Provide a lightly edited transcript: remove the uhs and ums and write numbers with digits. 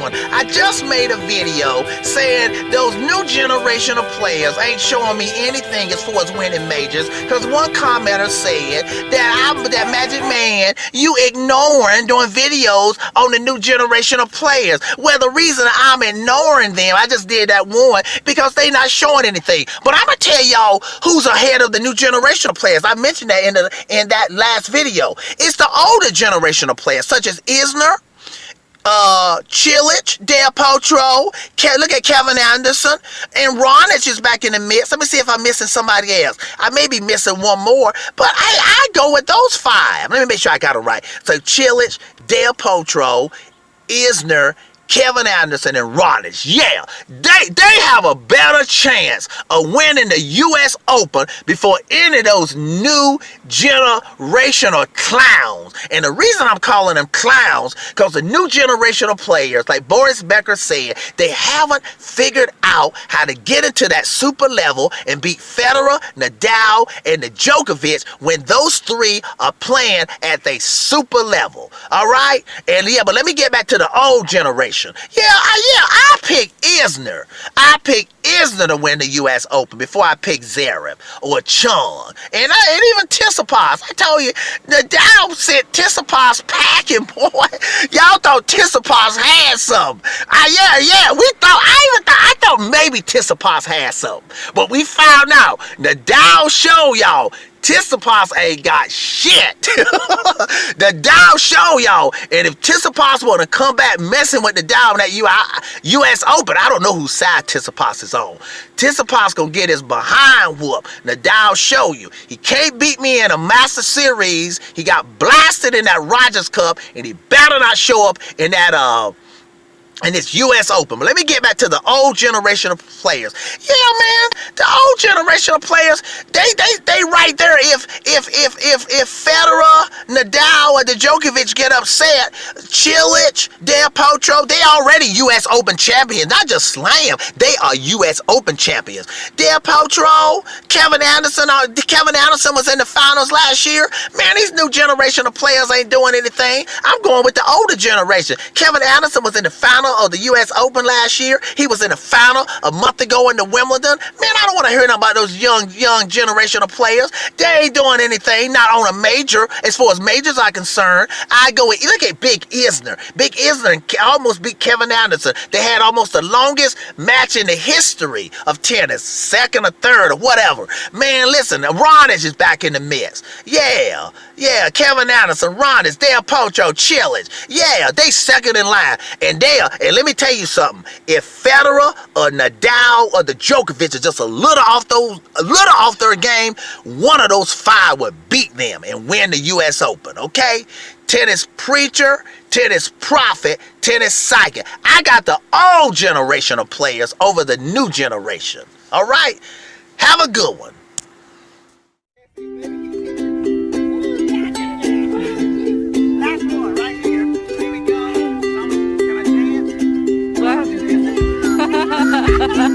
one. I just made a video saying those new generation of players ain't showing me anything as far as winning majors, because one commenter said that Magic Man, you ignoring doing videos on the new generation of players. Well, the reason I'm ignoring them, I just did that one, because they not showing anything. But I'm going to tell y'all who's ahead of the new generation of players. I mentioned that in that last video. It's the older generation of players, such as Isner, Chilich, Del Potro, look at Kevin Anderson, and Ronich is back in the mix. Let me see if I'm missing somebody else. I may be missing one more, but I go with those five. Let me make sure I got it right. So Chilich, Del Potro, Isner, Kevin Anderson, and Ronich. Yeah, they have a better chance of winning the U.S. Open before any of those new generational clowns. And the reason I'm calling them clowns, because the new generation of players, like Boris Becker said, they haven't figured out how to get into that super level and beat Federer, Nadal, and the Djokovic when those three are playing at their super level. All right? And yeah, but let me get back to the old generation. I picked Isner. I picked Isner to win the U.S. Open before I picked Zverev or Chung. And even Tsitsipas. I told you, Nadal sent Tsitsipas packing, boy. Y'all thought Tsitsipas had something. I thought maybe Tsitsipas had something. But we found out. Nadal showed y'all Tsitsipas ain't got shit. The Dow show, y'all. And if Tsitsipas want to come back messing with the Dow in that U.S. Open, I don't know whose side Tsitsipas is on. Tsitsipas gonna get his behind whoop. The Dow show you. He can't beat me in a Master Series. He got blasted in that Rogers Cup, and he better not show up in that and it's U.S. Open. But let me get back to the old generation of players. Yeah, man, the old generation of players, they right there. If Federer, Nadal, or the Djokovic get upset, Chilich, Del Potro, they already U.S. Open champions. Not just slam, they are U.S. Open champions. Del Potro, Kevin Anderson was in the finals last year. Man, these new generation of players ain't doing anything. I'm going with the older generation. Kevin Anderson was in the final of the U.S. Open last year. He was in the final a month ago in the Wimbledon. Man, I don't want to hear nothing about those young generation of players. They ain't doing anything, not on a major. As far as majors are concerned, I go with, look at Big Isner. Big Isner almost beat Kevin Anderson. They had almost the longest match in the history of tennis, second or third or whatever. Man, listen, Ronich is back in the mix. Yeah, Kevin Anderson, Ronich, Del Potro, Chilich. Yeah, they second in line. And let me tell you something. If Federer or Nadal or the Djokovic is just a little off their game, one of those five would beat them and win the U.S. Open, okay? Tennis preacher, tennis prophet, tennis psychic. I got the old generation of players over the new generation. All right? Have a good one. Ha ha ha ha.